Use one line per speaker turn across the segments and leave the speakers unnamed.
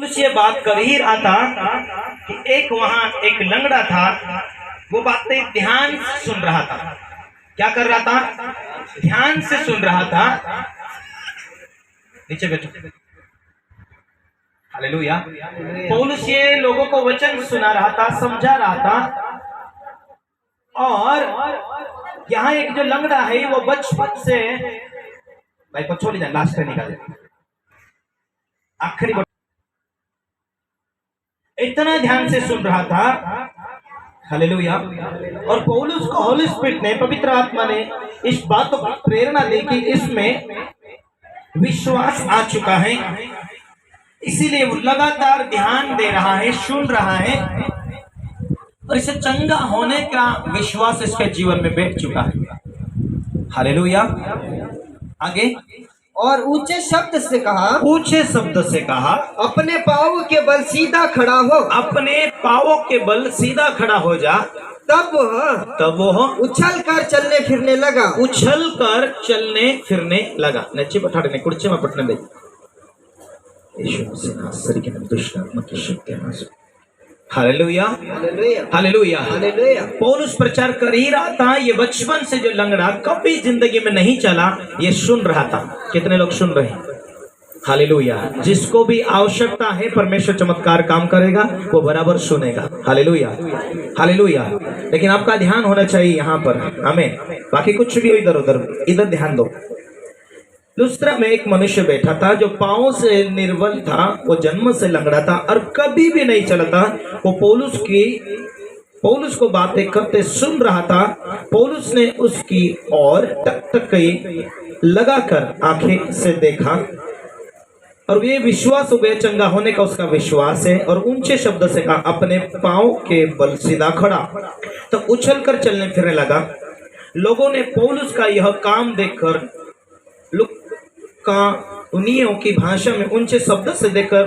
पौलुस ये बात कर ही रहा था कि एक वहां एक लंगड़ा था, वो बातें ध्यान से सुन रहा था। क्या कर रहा था? ध्यान से सुन रहा था। नीचे बैठो। हालेलुया। पौलुस ये लोगों को वचन सुना रहा था, समझा रहा था। और यहाँ एक जो लंगड़ा है वो बचपन से, भाई को छोड़ जाए, लास्ट में निकाले आखिरी, इतना ध्यान से सुन रहा था। हालेलुया। और पौलुस को होली स्पिरिट ने, पवित्र आत्मा ने इस बात को प्रेरणा दी कि इसमें विश्वास आ चुका है, इसीलिए वो लगातार ध्यान दे रहा है, सुन रहा है, और इसे चंगा होने का विश्वास इसके जीवन में बैठ चुका है। हालेलुया। आगे,
और ऊंचे शब्द से कहा,
ऊंचे शब्द से कहा,
अपने पाँव के बल सीधा खड़ा हो।
अपने पाँवों के बल सीधा खड़ा हो जा।
तब
वो
उछल कर चलने फिरने लगा।
उछल कर चलने फिरने लगा। नच्ची पठाड़ने कुर्चे में पटने दे। Hallelujah, hallelujah, hallelujah. पौलुस प्रचार कर ही रहा था। ये बचपन से जो लंगड़ा कभी जिंदगी में नहीं चला, ये सुन रहा था। कितने लोग सुन रहे हैं? हालेलुया। जिसको भी आवश्यकता है, परमेश्वर चमत्कार काम करेगा, वो बराबर सुनेगा। Hallelujah, hallelujah. लेकिन आपका ध्यान होना चाहिए यहाँ पर, हमें बाकी कुछ भी हो इधर उधर, इधर ध्यान दो। लुस्त्रा में एक मनुष्य बैठा था जो पांव से निर्बल था, वो जन्म से लंगड़ा था और कभी भी नहीं चला था। वो पौलुस को बातें करते सुन रहा था। पौलुस ने उसकी ओर टकटकी लगाकर आंखें से देखा और ये विश्वास हो गया, चंगा होने का उसका विश्वास है। और ऊंचे शब्द से कहा, अपने पांव के बल सीधा खड़ा। तो उछल कर चलने फिरने लगा। लोगों ने पौलुस का यह काम देखकर लुकाउनियों की भाषा में ऊंचे शब्द से देखकर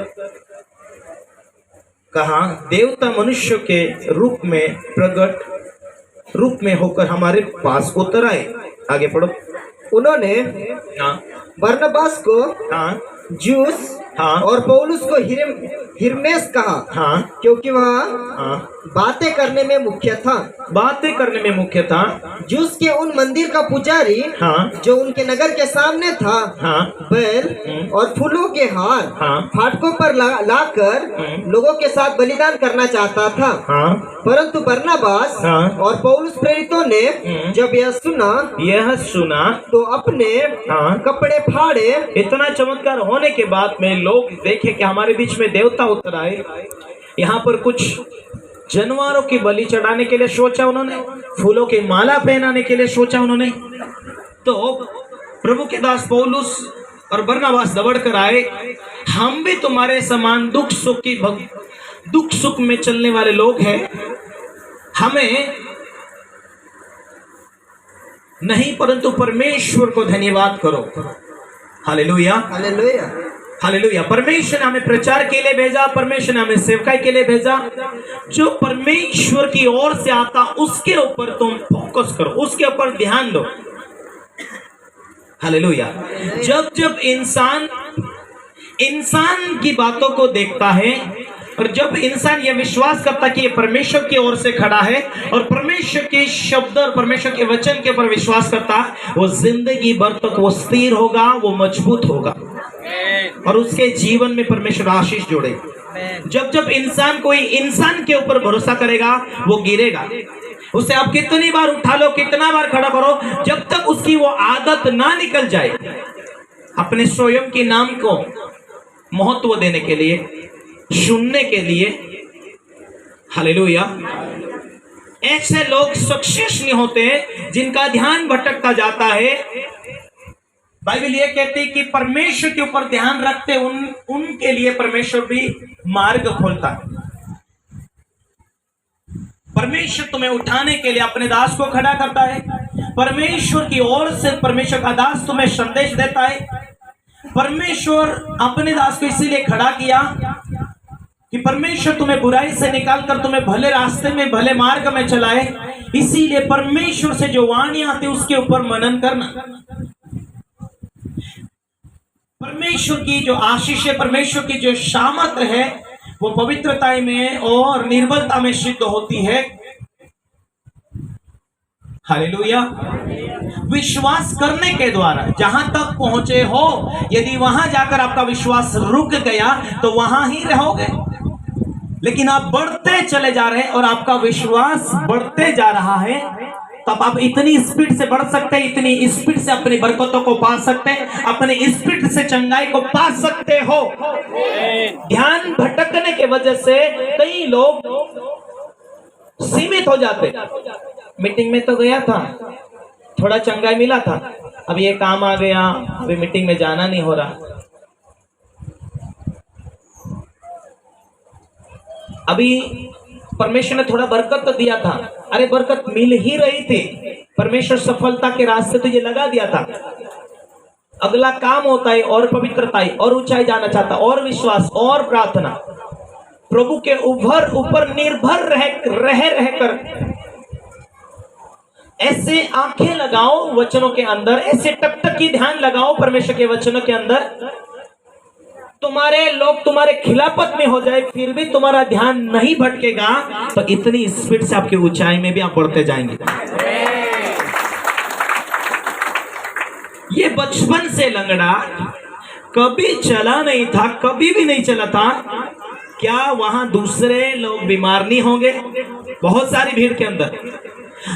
कहा, देवता मनुष्य के रूप में प्रकट रूप में होकर हमारे पास उतर आए। आगे पढ़ो।
उन्होंने बरनबास को जूस और पौलुस को हिरमेस कहा, क्योंकि वह बातें करने में मुख्य था।
बातें करने में मुख्य था।
जूस के उन मंदिर का पुजारी जो उनके नगर के सामने था, बैल और फूलों के हार फाटकों पर लाकर लोगों के साथ बलिदान करना चाहता था। परंतु बरनबास और पौलुस प्रेरितों ने जब यह सुना तो अपने कपड़े फाड़े।
इतना चमत्कार होने के बाद में लोग देखे कि हमारे बीच में देवता उतर आए। यहाँ पर कुछ जानवरों की बलि चढ़ाने के लिए सोचा उन्होंने, फूलों की माला पहनाने के लिए सोचा उन्होंने। तो प्रभु के दास पौलुस और बरनबास दौड़ कर आए, हम भी तुम्हारे समान दुख सुख में चलने वाले लोग हैं, हमें नहीं परंतु परमेश्वर को धन्यवाद करो। Hallelujah,
hallelujah,
hallelujah. परमेश्वर ने हमें प्रचार के लिए भेजा, परमेश्वर ने हमें सेवकाई के लिए भेजा। जो परमेश्वर की ओर से आता उसके ऊपर तुम फोकस करो, उसके ऊपर ध्यान दो। हालेलुया। जब जब इंसान की बातों को देखता है और जब इंसान यह विश्वास करता कि ये परमेश्वर की ओर से खड़ा है और परमेश्वर के शब्द और परमेश्वर के वचन के ऊपर विश्वास करता, वो जिंदगी भर तक वो स्थिर होगा, वो मजबूत होगा और उसके जीवन में परमेश्वर आशीष जोड़े। जब जब इंसान कोई इंसान के ऊपर भरोसा करेगा, वो गिरेगा। उसे आप कितनी बार उठा लो, कितना बार खड़ा करो, जब तक उसकी वो आदत ना निकल जाए अपने स्वयं के नाम को महत्व देने के लिए, सुनने के लिए। हालेलुया। ऐसे लोग सक्सेस नहीं होते जिनका ध्यान भटकता जाता है। बाइबल ये कहती है कि परमेश्वर के ऊपर ध्यान रखते उनके लिए परमेश्वर भी मार्ग खोलता है। परमेश्वर तुम्हें उठाने के लिए अपने दास को खड़ा करता है। परमेश्वर की ओर से परमेश्वर का दास तुम्हें संदेश देता है। परमेश्वर अपने दास को इसीलिए खड़ा किया कि परमेश्वर तुम्हें बुराई से निकालकर तुम्हें भले रास्ते में, भले मार्ग में चलाए। इसीलिए परमेश्वर से जो वाणी आती है उसके ऊपर मनन करना। परमेश्वर की जो आशीष है, परमेश्वर की जो सामर्थ है, वो पवित्रता में और निर्बलता में सिद्ध होती है। हालेलुया। विश्वास करने के द्वारा जहां तक पहुंचे हो, यदि वहां जाकर आपका विश्वास रुक गया तो वहां ही रहोगे। लेकिन आप बढ़ते चले जा रहे हैं और आपका विश्वास बढ़ते जा रहा है, तब आप इतनी स्पीड से बढ़ सकते हैं, इतनी स्पीड से अपनी बरकतों को पा सकते हैं, अपनी स्पीड से चंगाई को पा सकते हो। ध्यान भटकने के वजह से कई लोग सीमित हो जाते। मीटिंग में तो गया था, थोड़ा चंगाई मिला था, अब ये काम आ गया, अभी मीटिंग में जाना नहीं हो रहा। अभी परमेश्वर ने थोड़ा बरकत तो दिया था, अरे बरकत मिल ही रही थी, परमेश्वर सफलता के रास्ते तुझे लगा दिया था। अगला काम होता है और पवित्रता और ऊंचाई जाना चाहता, और विश्वास और प्रार्थना, प्रभु के ऊपर निर्भर रहकर ऐसे आंखें लगाओ वचनों के अंदर, ऐसे टकटकी ध्यान लगाओ परमेश्वर के वचनों के अंदर, तुम्हारे लोग तुम्हारे खिलाफत में हो जाए फिर भी तुम्हारा ध्यान नहीं भटकेगा, तो इतनी स्पीड से आपकी ऊंचाई में भी आप बढ़ते जाएंगे। ये बचपन से लंगड़ा कभी चला नहीं था, कभी भी नहीं चला था, क्या वहां दूसरे लोग बीमार नहीं होंगे? बहुत सारी भीड़ के अंदर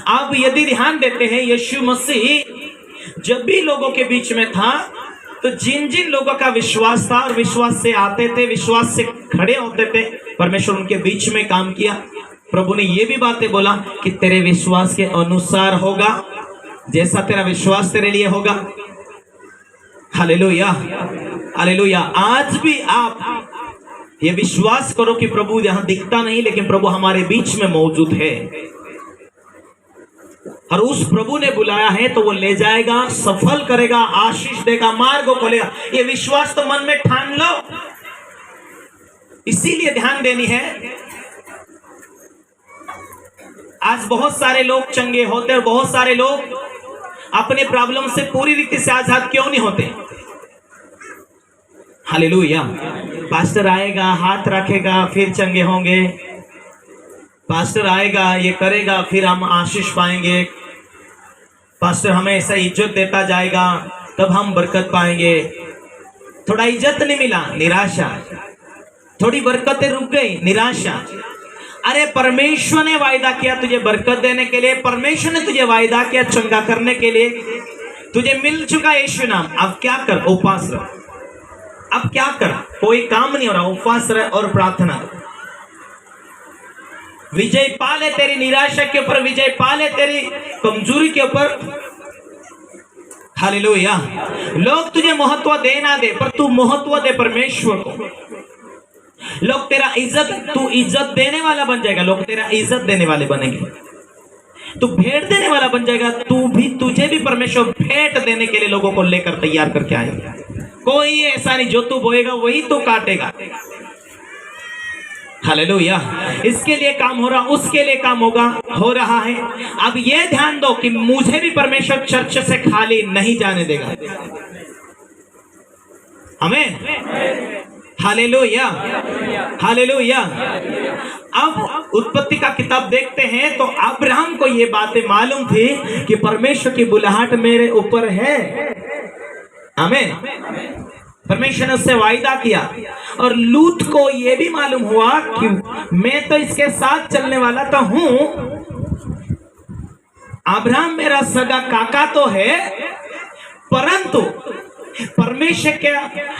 आप यदि ध्यान देते हैं, यीशु मसीह जब भी लोगों के बीच में था तो जिन जिन लोगों का विश्वास था और विश्वास से आते थे, विश्वास से खड़े होते थे, परमेश्वर उनके बीच में काम किया। प्रभु ने ये भी बातें बोला कि तेरे विश्वास के अनुसार होगा, जैसा तेरा विश्वास तेरे लिए होगा। Hallelujah, hallelujah. आज भी आप ये विश्वास करो कि प्रभु यहां दिखता नहीं, लेकिन प्रभु हमारे बीच में मौजूद है, और उस प्रभु ने बुलाया है तो वो ले जाएगा, सफल करेगा, आशीष देगा, मार्ग खोलेगा। ये विश्वास तो मन में ठान लो। इसीलिए ध्यान देनी है। आज बहुत सारे लोग चंगे होते और बहुत सारे लोग अपने प्रॉब्लम से पूरी रीति से आजाद क्यों नहीं होते? हालेलुया। पास्टर आएगा, हाथ रखेगा, फिर चंगे होंगे। पास्टर आएगा, ये करेगा, फिर हम आशीष पाएंगे। पास्टर हमें ऐसा इज्जत देता जाएगा, तब हम बरकत पाएंगे। थोड़ा इज्जत नहीं मिला, निराशा। थोड़ी बरकतें रुक गई, निराशा। अरे परमेश्वर ने वायदा किया तुझे बरकत देने के लिए, परमेश्वर ने तुझे वायदा किया चंगा करने के लिए, तुझे मिल चुका यीशु नाम। अब क्या कर? उपवास रह। अब क्या कर? कोई काम नहीं हो रहा, उपवास रह और प्रार्थना। विजय पाले तेरी निराशा के ऊपर, विजय पाले तेरी कमजोरी के ऊपर। हालेलुया। लोग तुझे महत्व दे ना दे, पर तू महत्व दे परमेश्वर को। लोग तेरा इज्जत, तू इज्जत देने वाला बन जाएगा, लोग तेरा इज्जत देने वाले बनेंगे। तू भेंट देने वाला बन जाएगा, तुझे भी परमेश्वर भेंट देने के लिए लोगों को लेकर तैयार करके आएगा। कोई ऐसा नहीं, जो तू बोएगा वही तू काटेगा। हालेलुया। इसके लिए काम हो रहा, उसके लिए काम हो रहा है। अब ये ध्यान दो कि मुझे भी परमेश्वर चर्च से खाली नहीं जाने देगा। हमें हालेलुया, हालेलुया। अब उत्पत्ति का किताब देखते हैं तो अब्राहम को ये बातें मालूम थी कि परमेश्वर की बुलाहट मेरे ऊपर है। आमीन। परमेश्वर ने उससे वायदा किया, और लूत को यह भी मालूम हुआ कि मैं तो इसके साथ चलने वाला तो हूं, अब्राहम मेरा सगा काका तो है, परंतु परमेश्वर के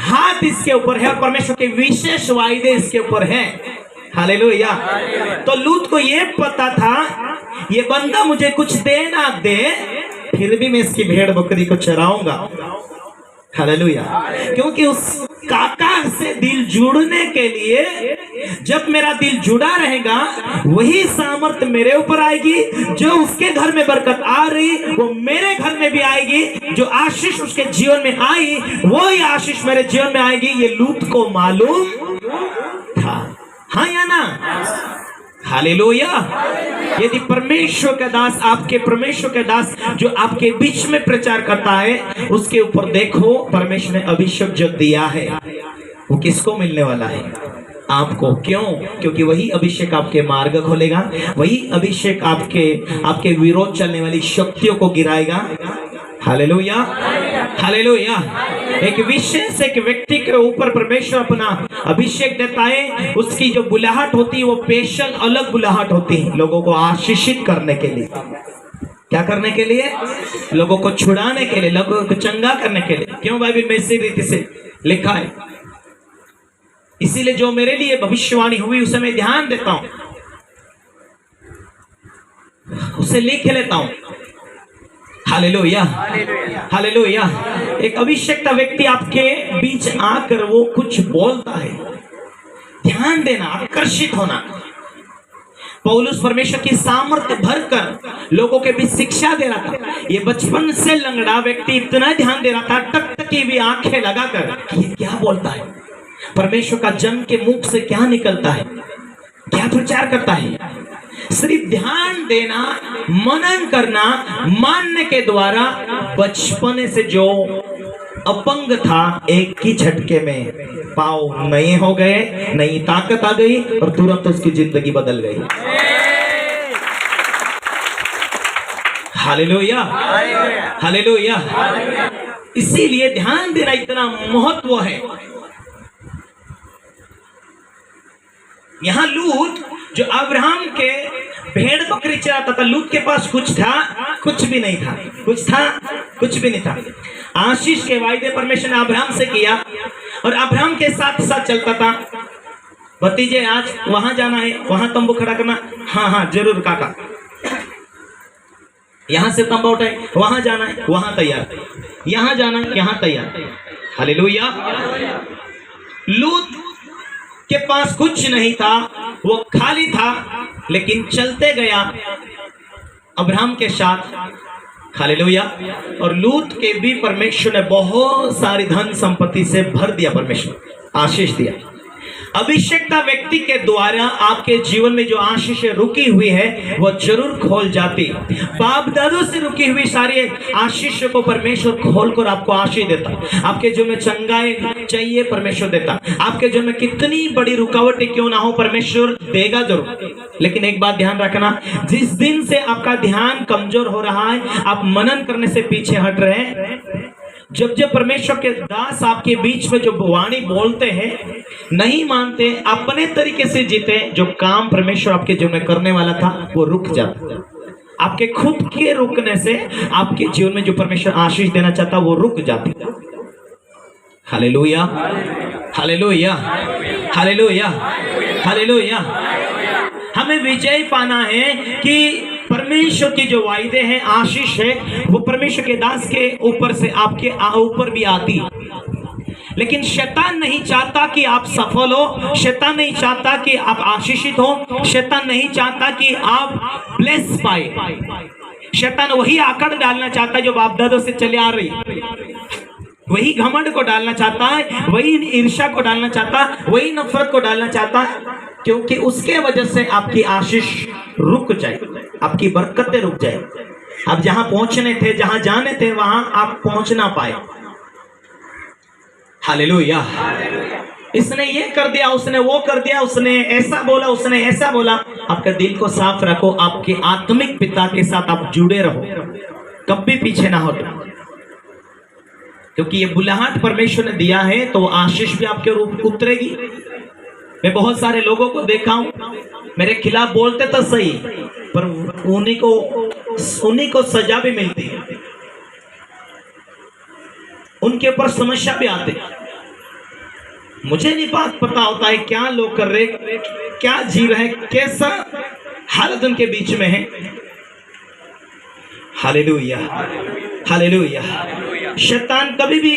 हाथ इसके ऊपर है और परमेश्वर के विशेष वायदे इसके ऊपर है। हालेलुया। तो लूत को यह पता था ये बंदा मुझे कुछ दे ना दे, फिर भी मैं इसकी भेड़ बकरी को चराऊंगा। हालेलुया। क्योंकि उस काका से दिल जुड़ने के लिए, जब मेरा दिल जुड़ा रहेगा, वही सामर्थ मेरे ऊपर आएगी। जो उसके घर में बरकत आ रही वो मेरे घर में भी आएगी। जो आशीष उसके जीवन में आई वही आशीष मेरे जीवन में आएगी। ये लूत को मालूम था। हाँ या ना? हालेलुया। यदि परमेश्वर का दास, आपके परमेश्वर का दास जो आपके बीच में प्रचार करता है, उसके ऊपर देखो परमेश्वर ने अभिषेक जो दिया है वो किसको मिलने वाला है? आपको। क्यों? क्योंकि वही अभिषेक आपके मार्ग खोलेगा, वही अभिषेक आपके विरोध चलने वाली शक्तियों को गिराएगा। Hallelujah, hallelujah. एक विशेष एक व्यक्ति के ऊपर परमेश्वर अपना अभिषेक देता है, उसकी जो बुलाहट होती है वो स्पेशल अलग बुलाहट होती है, लोगों को आशीषित करने के लिए। क्या करने के लिए? लोगों को छुड़ाने के लिए, लोगों को चंगा करने के लिए। क्यों? बाइबल में इसी रीति से लिखा है। इसीलिए जो मेरे लिए भविष्यवाणी हुई उसे मैं ध्यान देता हूं, उसे लिख लेता हूं। Hallelujah, hallelujah. एक अभिषेक व्यक्ति आपके बीच आकर वो कुछ बोलता है, ध्यान देना, आकर्षित होना। पौलुस परमेश्वर की सामर्थ्य भरकर लोगों के बीच शिक्षा दे रहा था। ये बचपन से लंगड़ा व्यक्ति इतना ध्यान दे रहा था, टकटकी भी आंखें लगाकर कि ये क्या बोलता है, परमेश्वर का जन के मुख से क्या निकलता है, क्या प्रचार करता है। सिर्फ ध्यान देना, मनन करना, मानने के द्वारा बचपन से जो अपंग था एक ही झटके में पांव नए हो गए, नई ताकत आ गई और तुरंत उसकी जिंदगी बदल गई। Hallelujah, hallelujah. इसीलिए ध्यान देना इतना महत्व है। यहाँ लूत जो अब्राहम के भेड़ बकरी चराता था, लूत के पास कुछ था, कुछ भी नहीं था, कुछ था, कुछ भी नहीं था। आशीष के वायदे परमेश्वर ने अब्राहम से किया और अब्राहम के साथ साथ चलता था। भतीजे आज वहां जाना है, वहां तंबू खड़ा करना, हाँ हाँ जरूर काका। यहां से तंबू उठाए, वहां जाना है, वहां तैयार, यहां जाना है, यहां तैयार। हालेलुया। लूत के पास कुछ नहीं था, वो खाली था, लेकिन चलते गया अब्राहम के साथ। हालेलुया। और लूत के भी परमेश्वर ने बहुत सारी धन संपत्ति से भर दिया, परमेश्वर आशीष दिया। अभिषेकता व्यक्ति के द्वारा आपके जीवन में जो आशीष रुकी हुई है वो जरूर खोल जाती। बाप दादों से रुकी हुई सारी आशीष को परमेश्वर खोलकर आपको आशीष देता। आपके जीवन में चंगाई चाहिए, परमेश्वर देता। आपके जीवन में कितनी बड़ी रुकावटें क्यों ना हो, परमेश्वर देगा जरूर। लेकिन एक बात ध्यान रखना, जिस दिन से आपका ध्यान कमजोर हो रहा है, आप मनन करने से पीछे हट रहे हैं, जब जब परमेश्वर के दास आपके बीच में जो वाणी बोलते हैं, नहीं मानते, अपने तरीके से जीते, जो काम परमेश्वर आपके जीवन में करने वाला था वो रुक जाता। आपके खुद के रुकने से आपके जीवन में जो परमेश्वर आशीष देना चाहता वो रुक जाती। Hallelujah, hallelujah, hallelujah, hallelujah. हमें विजय पाना है कि परमेश्वर की जो वायदे हैं, आशीष है, वो परमेश्वर के दास के ऊपर से आपके ऊपर भी आती। लेकिन शैतान नहीं चाहता कि आप सफल हो, शैतान नहीं चाहता कि आप आशीषित हो, शैतान नहीं चाहता कि आप ब्लेस पाए। शैतान वही आकड़ डालना चाहता है जो बाप दादों से चले आ रही, वही घमंड को डालना चाहता है, वही ईर्ष्या को डालना चाहता है, वही नफरत को डालना चाहता है, क्योंकि उसके वजह से आपकी आशीष रुक जाए, आपकी बरकतें रुक जाए। आप जहां पहुंचने थे, जहां जाने थे, वहां आप पहुंच ना पाए। हालेलुया। इसने ये कर दिया, उसने वो कर दिया, उसने ऐसा बोला, उसने ऐसा बोला। आपका दिल को साफ रखो, आपके आत्मिक पिता के साथ आप जुड़े रहो, कभी पीछे ना हटो, क्योंकि ये बुलाहट परमेश्वर ने दिया है तो आशीष भी आपके ऊपर उतरेगी। मैं बहुत सारे लोगों को देखा हूं, मेरे खिलाफ बोलते तो सही, पर उन्हीं को सजा भी मिलती है, उनके ऊपर समस्या भी आते। मुझे नहीं बात पता होता है क्या लोग कर रहे, क्या जी रहे, कैसा हालत उनके बीच में है। Hallelujah, hallelujah. शैतान कभी भी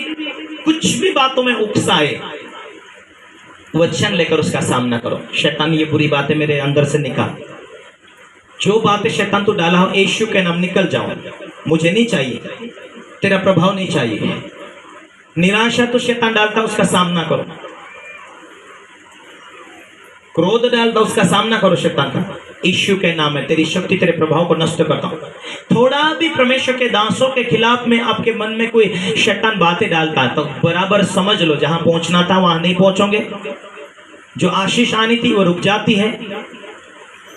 कुछ भी बातों में उकसाए, वचन लेकर उसका सामना करो। शैतान ये बुरी बातें मेरे अंदर से निकाल, जो बातें शैतान तू डाला हो, यीशु के नाम निकल जाओ, मुझे नहीं चाहिए, तेरा प्रभाव नहीं चाहिए। निराशा तो शैतान डालता, उसका सामना करो। क्रोध डालता, उसका सामना करो शैतान का। यीशु के नाम में तेरी शक्ति तेरे प्रभाव को नष्ट करता हूँ। थोड़ा भी परमेश्वर के दासों के खिलाफ में आपके मन में कोई शैतान बातें डालता है तो बराबर समझ लो, जहां पहुंचना था वहां नहीं पहुंचोगे। जो आशीष आनी थी वो रुक जाती है।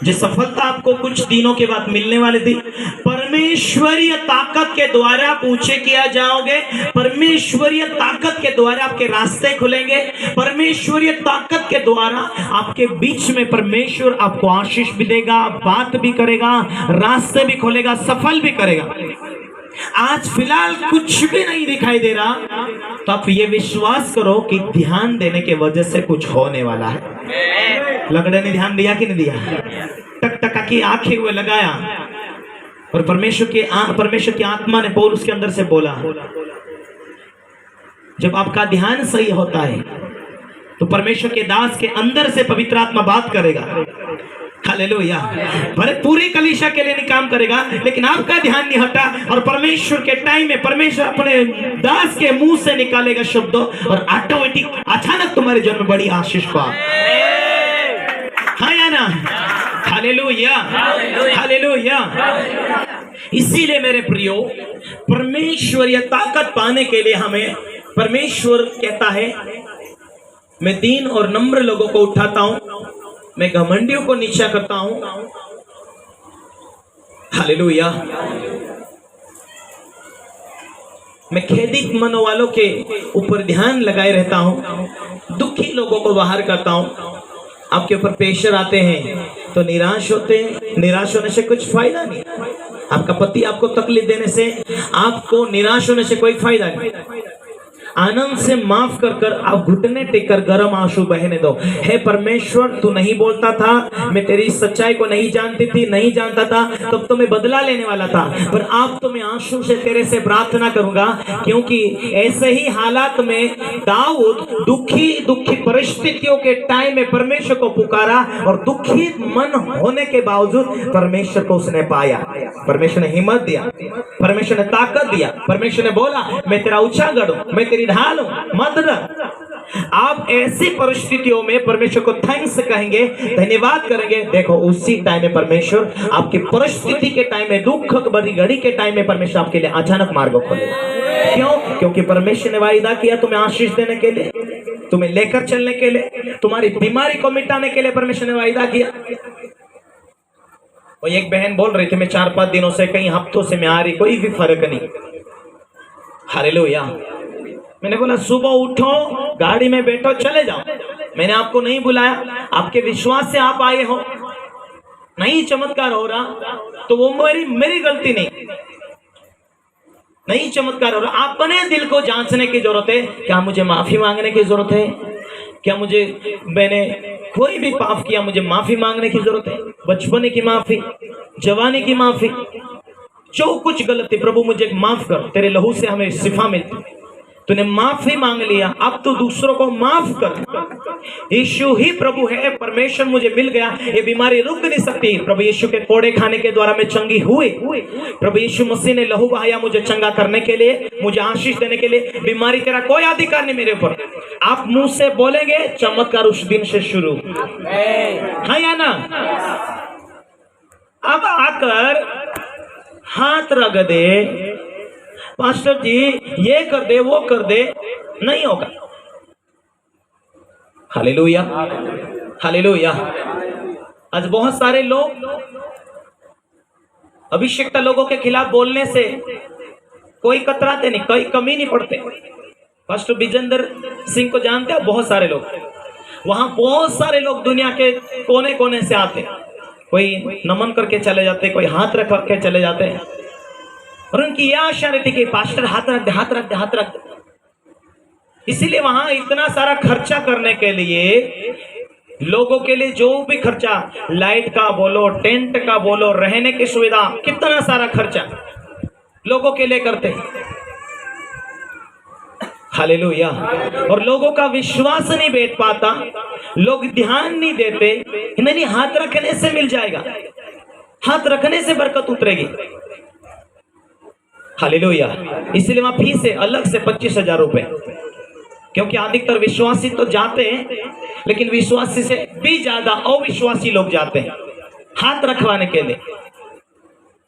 जो सफलता आपको कुछ दिनों के बाद मिलने वाली थी, परमेश्वरीय ताकत के द्वारा पूछे किया जाओगे। परमेश्वरीय ताकत के द्वारा आपके रास्ते खुलेंगे। परमेश्वरीय ताकत के द्वारा आपके बीच में परमेश्वर आपको आशीष भी देगा, बात भी करेगा, रास्ते भी खोलेगा, सफल भी करेगा। आज फिलहाल कुछ भी नहीं दिखाई दे रहा तो आप ये विश्वास करो कि ध्यान देने के वजह से कुछ होने वाला है। लगड़े ने ध्यान दिया कि नहीं दिया? टकटका की आंखें हुए लगाया और परमेश्वर की आत्मा ने पौलुस के अंदर से बोला, जब आपका ध्यान सही होता है तो परमेश्वर के दास के अंदर से पवित्र आत्मा बात करेगा। हालेलुया। भले पूरी कलीसिया के लिए नहीं काम करेगा, लेकिन आपका ध्यान नहीं हटा और परमेश्वर के टाइम में परमेश्वर अपने दास के मुंह से निकालेगा शब्दों और ऑटोमेटिक अचानक तुम्हारे जीवन में बड़ी आशीष को हाँ या ना? Hallelujah, hallelujah. इसीलिए मेरे प्रियो, परमेश्वरीय ताकत पाने के लिए हमें परमेश्वर कहता है, मैं दीन और नम्र लोगों को उठाता हूं, मैं घमंडियों को नीचा करता हूं। हालेलुया। मैं खेदित मन वालों के ऊपर ध्यान लगाए रहता हूं, दुखी लोगों को बाहर करता हूं। आपके ऊपर प्रेशर आते हैं तो निराश होते हैं, निराश होने से कुछ फायदा नहीं। आपका पति आपको तकलीफ देने से आपको निराश होने से कोई फायदा नहीं। आनंद से माफ कर कर आप घुटने टेककर गर्म आंसू बहने दो। हे परमेश्वर, तू नहीं बोलता था, मैं तेरी सच्चाई को नहीं जानती थी, नहीं जानता था, तब तो मैं बदला लेने वाला था, पर अब तो मैं आंसू से तेरे से प्रार्थना करूंगा, क्योंकि ऐसे ही हालात में दाऊद दुखी परिस्थितियों के टाइम में परमेश्वर को पुकारा और दुखी मन होने के बावजूद परमेश्वर को उसने पाया। परमेश्वर ने हिम्मत दिया, परमेश्वर ने ताकत दिया, परमेश्वर ने बोला मैं तेरा ऊंचा गढ़ हूं, मैं तेरी ढाल हूं, मत डर। आप ऐसी परिस्थितियों में परमेश्वर को थैंक्स कहेंगे, धन्यवाद करेंगे। देखो उसी टाइम में परमेश्वर आपकी परिस्थिति के टाइम में, दुख भरी घड़ी के टाइम में परमेश्वर आपके लिए अचानक मार्ग खोलेगा। क्यों? क्योंकि परमेश्वर ने वायदा किया तुम्हें आशीष देने के लिए, तुम्हें लेकर चलने के लिए, तुम्हारी बीमारी को मिटाने के लिए परमेश्वर ने वायदा किया। और एक बहन बोल रही थी, मैं 4-5 दिनों से, कई हफ्तों से मैं आ रही, कोई भी फर्क नहीं। हालेलुया। मैंने बोला सुबह उठो, गाड़ी में बैठो, चले जाओ। मैंने आपको नहीं बुलाया, आपके विश्वास से आप आए हो। नहीं चमत्कार हो रहा तो वो मेरी गलती नहीं चमत्कार हो रहा। अपने दिल को जांचने की जरूरत है। क्या मुझे माफी मांगने की जरूरत है? क्या मैंने कोई भी पाप किया, मुझे माफी मांगने की जरूरत है? बचपने की माफी, जवानी की माफी, जो कुछ गलती, प्रभु मुझे माफ कर, तेरे लहू से हमें शिफा मिलती। तूने माफी मांग लिया, अब तो दूसरों को माफ कर। यीशु ही प्रभु है, परमेश्वर मुझे मिल गया, ये बीमारी रुक नहीं सकती। प्रभु यीशु के कोड़े खाने के द्वारा मैं चंगी हुई। प्रभु यीशु मसीह ने लहू बहाया मुझे चंगा करने के लिए, मुझे आशीष देने के लिए। बीमारी तेरा कोई अधिकार नहीं मेरे ऊपर। आप मुंह से बोलेंगे, चमत्कार उस दिन से शुरू। हाँ या ना? अब आकर हाथ रख दे, पास्टर जी ये कर दे, वो कर दे, नहीं होगा। Hallelujah, hallelujah. आज बहुत सारे लोग अभिषिक्त लोगों के खिलाफ बोलने से कोई कतराते नहीं, कोई कमी नहीं पड़ते। पास्टर विजेंद्र सिंह को जानते हो? बहुत सारे लोग, वहां बहुत सारे लोग दुनिया के कोने कोने से आते, कोई नमन करके चले जाते, कोई हाथ रख के चले जाते हैं और उनकी यह आशा रहती कि पास्टर हाथ रख दे, हाथ रख दे, हाथ रख दे। इसीलिए वहां इतना सारा खर्चा करने के लिए, लोगों के लिए जो भी खर्चा, लाइट का बोलो, टेंट का बोलो, रहने की सुविधा, कितना सारा खर्चा लोगों के लिए करते हैं। हालेलुया। और लोगों का विश्वास नहीं बैठ पाता, लोग ध्यान नहीं देते, नहीं हाथ रखने से मिल जाएगा, हाथ रखने से बरकत उतरेगी। हालेलुया। इसलिए वहां फीस है अलग से 25,000 रुपए, क्योंकि अधिकतर विश्वासी तो जाते हैं, लेकिन विश्वासी से भी ज्यादा अविश्वासी लोग जाते हैं। हाथ रखवाने के लिए।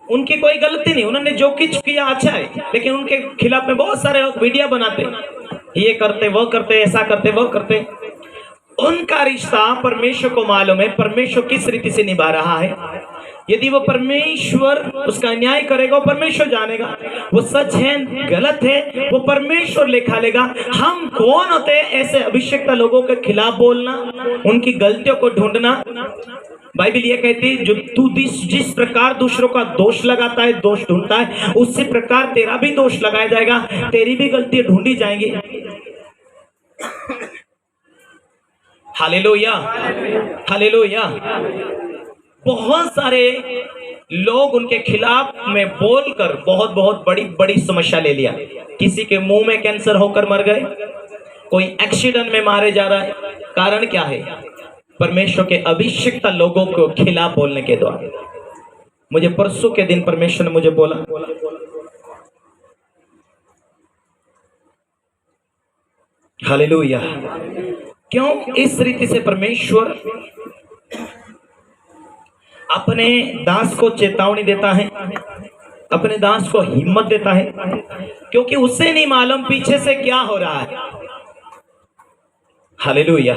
उनकी कोई गलती नहीं, उन्होंने जो कुछ किया अच्छा है, लेकिन उनके खिलाफ में बहुत सारे लोग वीडियो बनाते, ये करते वो करते, ऐसा करते वो करते। उनका रिश्ता परमेश्वर को मालूम है परमेश्वर किस रीति से निभा रहा है। यदि वो परमेश्वर उसका न्याय करेगा, वो परमेश्वर जानेगा। वो सच है गलत है वो परमेश्वर लेखा लेगा। हम कौन होते हैं ऐसे अभिषेक लोगों के खिलाफ बोलना, उनकी गलतियों को ढूंढना। बाइबल ये कहती है जो तू जिस प्रकार दूसरों का दोष लगाता है, दोष ढूंढता है, उसी प्रकार तेरा भी दोष लगाया जाएगा, तेरी भी गलती ढूंढी जाएंगी। Hallelujah, hallelujah. बहुत सारे लोग उनके खिलाफ में बोलकर बहुत बहुत बड़ी बड़ी समस्या ले लिया। किसी के मुंह में कैंसर होकर मर गए, कोई एक्सीडेंट में मारे जा रहा है। कारण क्या है? परमेश्वर के अभिषिक्त लोगों को खिलाफ बोलने के द्वारा। मुझे परसों के दिन परमेश्वर ने मुझे बोला, हालेलुया, क्यों इस रीति से परमेश्वर अपने दास को चेतावनी देता है, अपने दास को हिम्मत देता है? क्योंकि उसे नहीं मालूम पीछे से क्या हो रहा है। हालेलुया।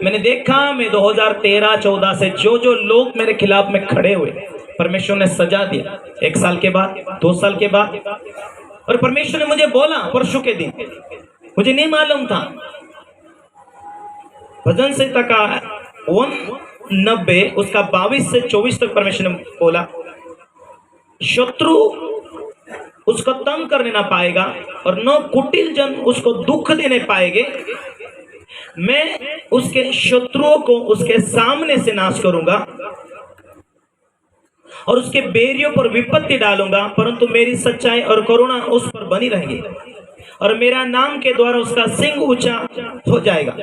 मैंने देखा, मैं 2013-14 से जो लोग मेरे खिलाफ में खड़े हुए, परमेश्वर ने सजा दिया। 1 साल के बाद, 2 साल के बाद। और परमेश्वर ने मुझे बोला परसों के दिन, मुझे नहीं मालूम था। भजन संहिता का 90 उसका 22 से 24 तक परमेश्वर ने बोला, शत्रु उसको तंग करने ना पाएगा और न कुटिल जन उसको दुख देने पाएंगे। मैं उसके शत्रुओं को उसके सामने से नाश करूंगा और उसके बैरियों पर विपत्ति डालूंगा, परंतु मेरी सच्चाई और करुणा उस पर बनी रहेगी और मेरा नाम के द्वारा उसका सिंह ऊंचा हो जाएगा।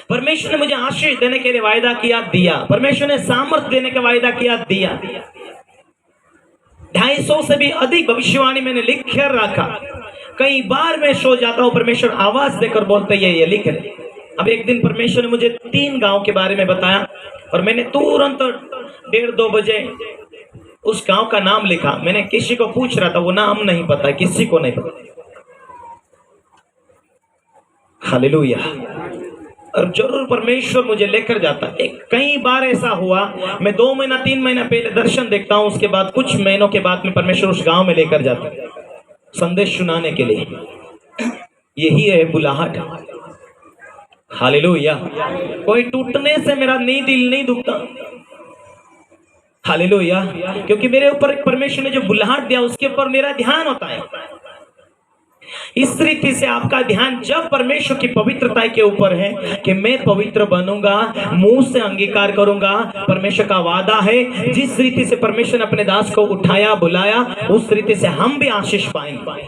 परमेश्वर ने मुझे आशीष देने के लिए वायदा किया, दिया। परमेश्वर ने सामर्थ देने का वायदा किया, दिया। 250 से भी अधिक भविष्यवाणी मैंने लिख कर रखा। कई बार मैं सो जाता हूं, परमेश्वर आवाज देकर बोलते ये लिख ले। अब एक दिन परमेश्वर ने मुझे 3 गांव के बारे में बताया और मैंने तुरंत 1:30-2 बजे उस गांव का नाम लिखा। मैंने किसी को पूछ रहा था, वो नाम नहीं पता, किसी को नहीं पता। हालेलुया। और जरूर परमेश्वर मुझे लेकर जाता। कई बार ऐसा हुआ, मैं 2 महीना 3 महीना पहले दर्शन देखता हूं, उसके बाद कुछ महीनों के बाद में परमेश्वर उस गांव में लेकर जाता संदेश सुनाने के लिए। यही है बुलाहट। हालेलुया। कोई टूटने से मेरा दिल नहीं दुखता। हालेलुया। क्योंकि मेरे ऊपर परमेश्वर ने जो बुलाहट दिया उसके ऊपर मेरा ध्यान होता है। इस रीति से आपका ध्यान जब परमेश्वर की पवित्रता के ऊपर है कि मैं पवित्र बनूंगा, मुंह से अंगीकार करूंगा, परमेश्वर का वादा है। जिस रीति से परमेश्वर ने अपने दास को उठाया, बुलाया, उस रीति से हम भी आशीष पाएंगे।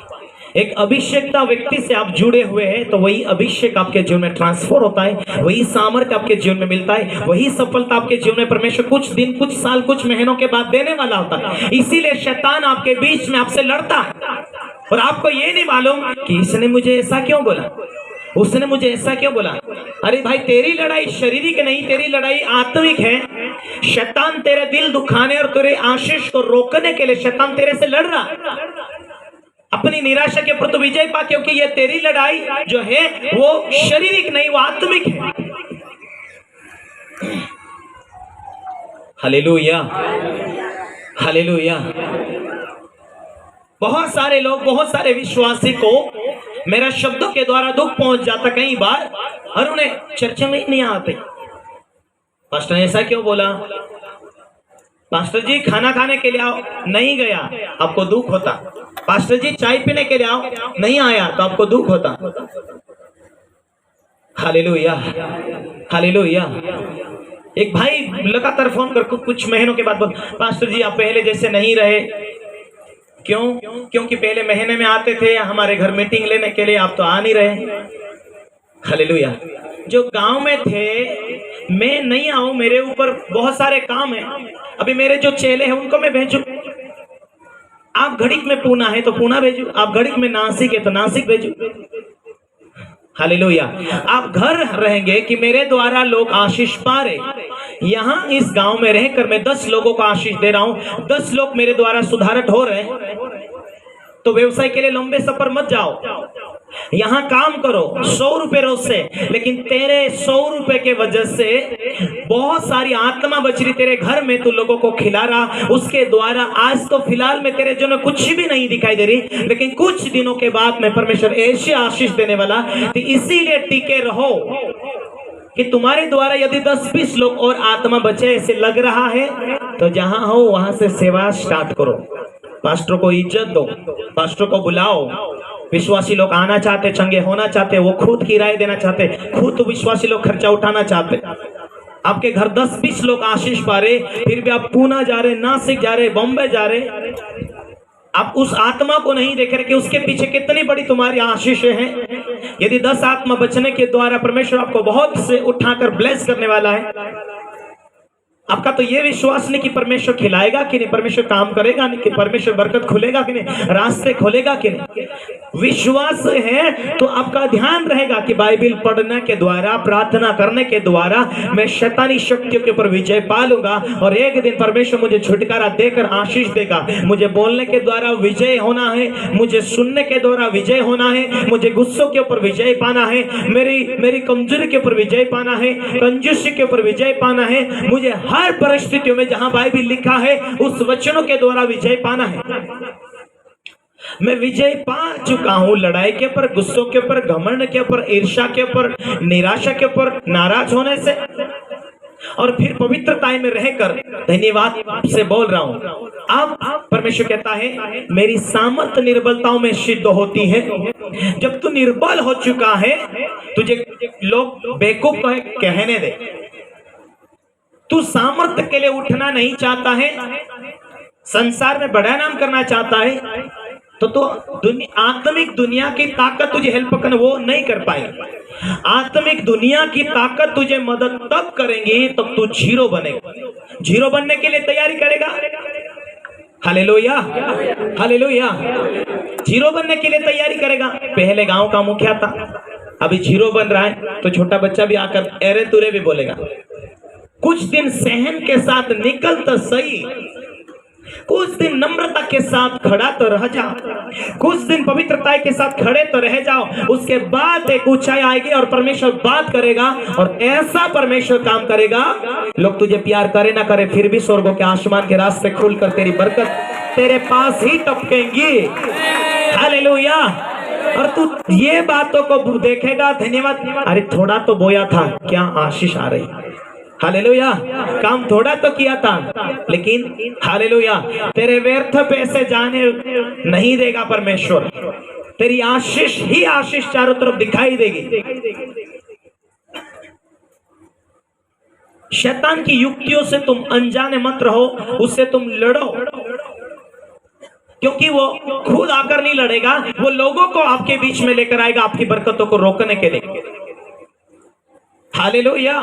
एक अभिषेकता व्यक्ति से आप जुड़े हुए हैं तो वही अभिषेक आपके जीवन में ट्रांसफर होता है, वही सामर्थ्य आपके जीवन में मिलता है, वही सफलता आपके जीवन में परमेश्वर कुछ दिन, कुछ साल, कुछ महीनों के बाद देने वाला होता है। इसीलिए शैतान आपके बीच में आपसे लड़ता है और आपको ये नहीं मालूम कि इसने मुझे ऐसा क्यों बोला, उसने मुझे ऐसा क्यों बोला। अरे भाई, तेरी लड़ाई शारीरिक नहीं, तेरी लड़ाई आत्मिक है। शैतान तेरे दिल दुखाने और तेरे आशीष को रोकने के लिए शैतान तेरे से लड़ रहा। अपनी निराशा के प्रति विजय पा, क्योंकि ये तेरी लड़ाई जो है वो शारीरिक नहीं, वो आत्मिक है। Hallelujah, hallelujah. बहुत सारे लोग, बहुत सारे विश्वासी को मेरा शब्दों के द्वारा दुख पहुंच जाता कई बार और उन्हें चर्चा में नहीं आते। पास्टर ने ऐसा क्यों बोला? पास्टर जी खाना खाने के लिए आओ, नहीं गया, आपको दुख होता। पास्टर जी चाय पीने के लिए आओ, नहीं आया तो आपको दुख होता। Hallelujah, hallelujah. एक भाई लगातार फोन कर कुछ महीनों के बाद बोल, पास्टर जी आप पहले जैसे नहीं रहे। क्यों? क्योंकि पहले महीने में आते थे हमारे घर मीटिंग लेने के लिए, आप तो आ नहीं रहे। हालेलुया। जो गांव में थे, मैं नहीं आऊं, मेरे ऊपर बहुत सारे काम है। अभी मेरे जो चेले हैं उनको मैं भेजू। आप घड़िक में पूना है तो पूना भेजू, आप घड़िक में नासिक है तो नासिक भेजू। हालेलुया। आप घर रहेंगे कि मेरे द्वारा लोग आशीष पा रहे। यहाँ इस गांव में रहकर मैं 10 लोगों को आशीष दे रहा हूँ, 10 लोग मेरे द्वारा सुधारत हो रहे हैं। तो व्यवसाय के लिए लंबे सफर मत जाओ, यहाँ काम करो 100 रुपए रोज से, लेकिन तेरे 100 रुपए के वजह से बहुत सारी आत्मा बच रही तेरे घर में, तू लोगों को खिला रहा। उसके द्वारा आज तो फिलहाल में तेरे जो कुछ भी नहीं दिखाई दे रही, लेकिन कुछ दिनों के बाद में परमेश्वर ऐसी आशीष देने वाला। तो इसीलिए टिके रहो कि तुम्हारे द्वारा यदि 10-20 लोग और आत्मा बचे ऐसे लग रहा है, तो जहां हो वहां से सेवा स्टार्ट करो। पास्टर को इज्जत दो, पास्टर को बुलाओ। विश्वासी लोग आना चाहते, चंगे होना चाहते, वो खुद किराए देना चाहते, खुद विश्वासी लोग खर्चा उठाना चाहते। आपके घर 10-20 लोग आशीष पा रहे, फिर भी आप पूना जा रहे, नासिक जा रहे, बॉम्बे जा रहे। आप उस आत्मा को नहीं देख रहे कि उसके पीछे कितनी बड़ी तुम्हारी आशीष है। यदि 10 आत्मा बचने के द्वारा परमेश्वर आपको बहुत से उठाकर ब्लेस करने वाला है, आपका तो ये विश्वास नहीं कि परमेश्वर खिलाएगा कि नहीं, परमेश्वर काम करेगा नहीं, कि परमेश्वर बरकत खुलेगा कि नहीं, रास्ते खोलेगा कि नहीं। विश्वास है तो आपका ध्यान रहेगा कि बाइबल पढ़ने के द्वारा, प्रार्थना करने के द्वारा मैं शैतानी शक्तियों के ऊपर विजय पालूंगा, और एक दिन परमेश्वर मुझे छुटकारा देकर आशीष देगा। मुझे बोलने के द्वारा विजय होना है, मुझे सुनने के द्वारा विजय होना है, मुझे गुस्सों के ऊपर विजय पाना है, मेरी कमजोरी के ऊपर विजय पाना है, कंजूसी के ऊपर विजय पाना है। मुझे हर परिस्थितियों में जहां बाइबल लिखा है उस वचनों के द्वारा विजय पाना है। मैं विजय पा चुका हूं लड़ाई के ऊपर, गुस्सों के ऊपर, घमंड के ऊपर, ईर्ष्या के ऊपर, निराशा के ऊपर, नाराज होने से। और फिर पवित्रताएं में रहकर धन्यवाद से बोल रहा हूं। अब परमेश्वर कहता है मेरी सामर्थ निर्बलताओं में सिद्ध होती है। जब तू निर्बल हो चुका है, तुझे लोग बेवकूफ कहने दे, तू सामर्थ्य के लिए उठना नहीं चाहता है, संसार में बड़ा नाम करना चाहता है, तो आत्मिक दुनिया की ताकत तुझे हेल्प करना वो नहीं कर पाएगी। आत्मिक दुनिया की ताकत तुझे मदद तब करेंगी तब तू जीरो बनेगा। जीरो बनने के लिए तैयारी करेगा। Hallelujah, hallelujah. जीरो बनने के लिए तैयारी करेगा। पहले गांव का मुखिया था, अभी जीरो बन रहा है, तो छोटा बच्चा भी आकर एरे तुरे भी बोलेगा। कुछ दिन सहन के साथ निकल तो सही, कुछ दिन नम्रता के साथ खड़ा तो रह जाओ, कुछ दिन पवित्रता के साथ खड़े तो रह जाओ। उसके बाद एक ऊंचाई आएगी और परमेश्वर बात करेगा, और ऐसा परमेश्वर काम करेगा, लोग तुझे प्यार करे ना करे फिर भी स्वर्गों के आसमान के रास्ते खुलकर तेरी बरकत तेरे पास ही टपकेंगी। हालेलुया। और तू ये बातों को देखेगा, धन्यवाद, अरे थोड़ा तो बोया था, क्या आशीष आ रही। हालेलुया। काम थोड़ा तो किया था, लेकिन हालेलुया तेरे व्यर्थ पैसे जाने नहीं देगा परमेश्वर। तेरी आशीष ही आशीष चारों तरफ दिखाई देगी। शैतान की युक्तियों से तुम अनजाने मत रहो, उससे तुम लड़ो, क्योंकि वो खुद आकर नहीं लड़ेगा, वो लोगों को आपके बीच में लेकर आएगा आपकी बरकतों को रोकने के लिए। हालेलुया।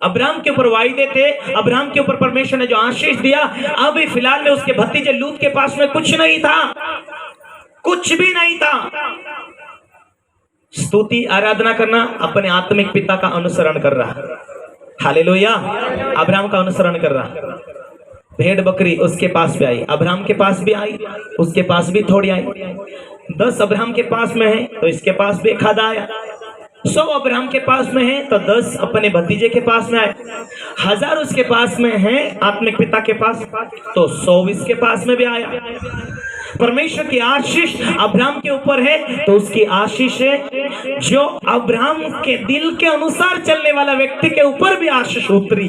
अब्राहम के ऊपर वायदे थे, अब्राहम के ऊपर परमेश्वर ने जो आशीष दिया, अभी फिलहाल में उसके भतीजे लूत के पास में कुछ नहीं था, कुछ भी नहीं था। स्तुति आराधना करना, अपने आत्मिक पिता का अनुसरण कर रहा। हालेलुया। अब्राहम का अनुसरण कर रहा। भेड़ बकरी उसके पास भी आई, अब्राहम के पास भी आई, उसके पास भी थोड़ी आई। 10 अब्राहम के पास में है तो इसके पास भी एक आधा आया। 100 अब्राहम के पास में है तो 10 अपने भतीजे के पास में आए। 1000 उसके पास में है आत्मिक पिता के पास, तो 100 इसके पास में भी आया। परमेश्वर की आशीष अब्राहम के ऊपर है तो उसकी आशीष है जो अब्राहम के दिल के अनुसार चलने वाला व्यक्ति के ऊपर भी आशीष उतरी।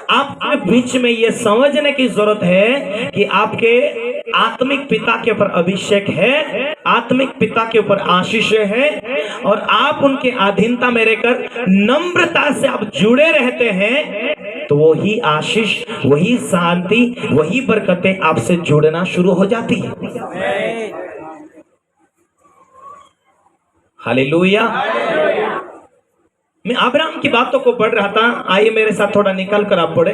आपके बीच में ये समझने की जरूरत है कि आपके आत्मिक पिता के ऊपर अभिषेक है, आत्मिक पिता के ऊपर आशीष है, और आप उनके अधीनता में रहकर नम्रता से आप जुड़े रहते हैं, तो वही आशीष, वही शांति, वही बरकतें आपसे जुड़ना शुरू हो जाती है। हालेलुया। मैं अब्राहम की बातों को पढ़ रहा था, आइए मेरे साथ थोड़ा निकल कर आप पढ़े।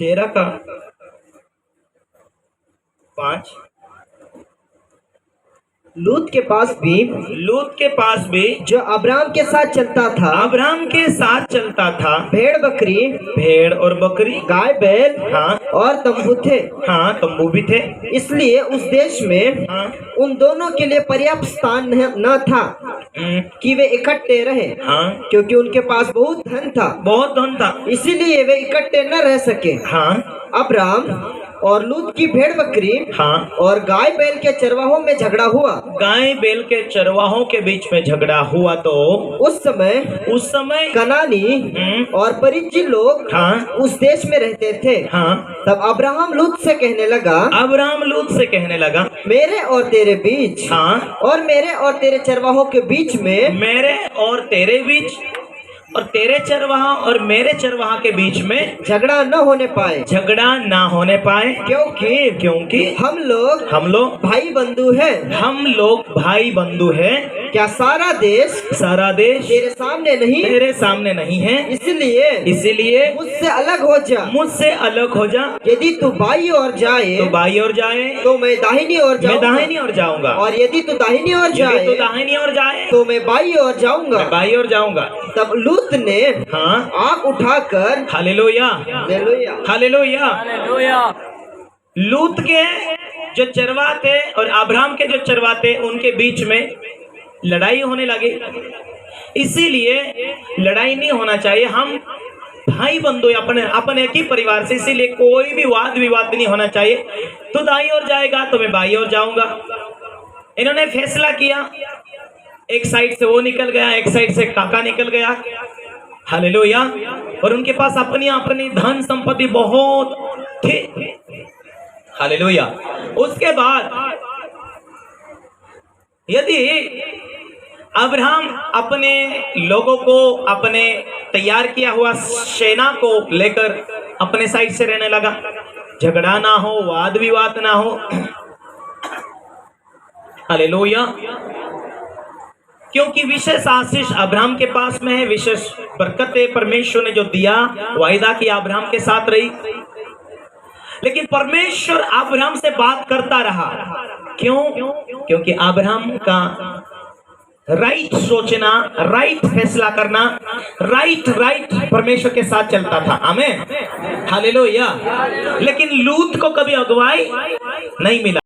13 का 5।
लूत के पास भी जो अब्राम के साथ चलता था,
अब्राहम के साथ चलता था,
भेड़ बकरी,
भेड़ और बकरी,
गाय बैल,
हाँ,
और तंबू थे।
हाँ, तंबू भी थे।
इसलिए उस देश में
हाँ,
उन दोनों के लिए पर्याप्त स्थान न था कि वे इकट्ठे रहे,
हाँ,
क्योंकि उनके पास बहुत धन था।
बहुत धन था।
इसीलिए वे इकट्ठे न रह सके।
हाँ,
अब्राम और लूत की भेड़ बकरी,
हाँ,
और गाय बैल के चरवाहों में झगड़ा हुआ।
गाय बैल के चरवाहों के बीच में झगड़ा हुआ तो
उस समय कनानी और परिज्जी लोग,
हाँ,
उस देश में रहते थे।
हाँ,
तब अब्राहम लूत से कहने लगा,
अब्राहम लूत से कहने लगा,
मेरे और तेरे बीच,
हाँ,
और मेरे और तेरे चरवाहों के बीच में,
मेरे और तेरे बीच, और तेरे चरवाहा और मेरे चरवाहा के बीच में
झगड़ा न होने पाए, क्योंकि हम लोग भाई बंधु हैं।
हम लोग भाई बंधु हैं।
क्या सारा देश तेरे सामने नहीं है?
इसलिए
मुझसे अलग हो जा। यदि तू बाई ओर जाए तो मैं दाहिनी ओर
जाऊंगा,
और यदि तू दाहिनी ओर जाए तो मैं बाई ओर जाऊंगा। तब लूत ने,
हाँ,
आँख उठाकर,
हालेलुया, लूत के जो चरवा थे और अब्राहम के जो चरवा थे, उनके बीच में लड़ाई होने लगी। इसीलिए लड़ाई नहीं होना चाहिए। हम भाई बंधु अपने एक ही परिवार से, इसीलिए कोई भी वाद विवाद नहीं होना चाहिए। तो दाई ओर जाएगा तो मैं बाई ओर जाऊंगा। इन्होंने फैसला किया, एक साइड से वो निकल गया, एक साइड से काका निकल गया। हालेलुया। और उनके पास अपनी धन संपत्ति बहुत थी। हालेलुया। उसके बाद यदि अब्राहम अपने लोगों को, अपने तैयार किया हुआ सेना को लेकर अपने साइड से रहने लगा, झगड़ा ना हो, वाद विवाद ना हो। हालेलुया। क्योंकि विशेष आशीष अब्राहम के पास में है, विशेष बरकतें परमेश्वर ने जो दिया, वायदा किया अब्राहम के साथ रही। लेकिन परमेश्वर अब्राहम से बात करता रहा। क्यों? क्योंकि अब्राहम का राइट सोचना, राइट फैसला करना, राइट परमेश्वर के साथ चलता था। आमीन, हालेलुया। लेकिन लूत को कभी अगुवाई नहीं मिला।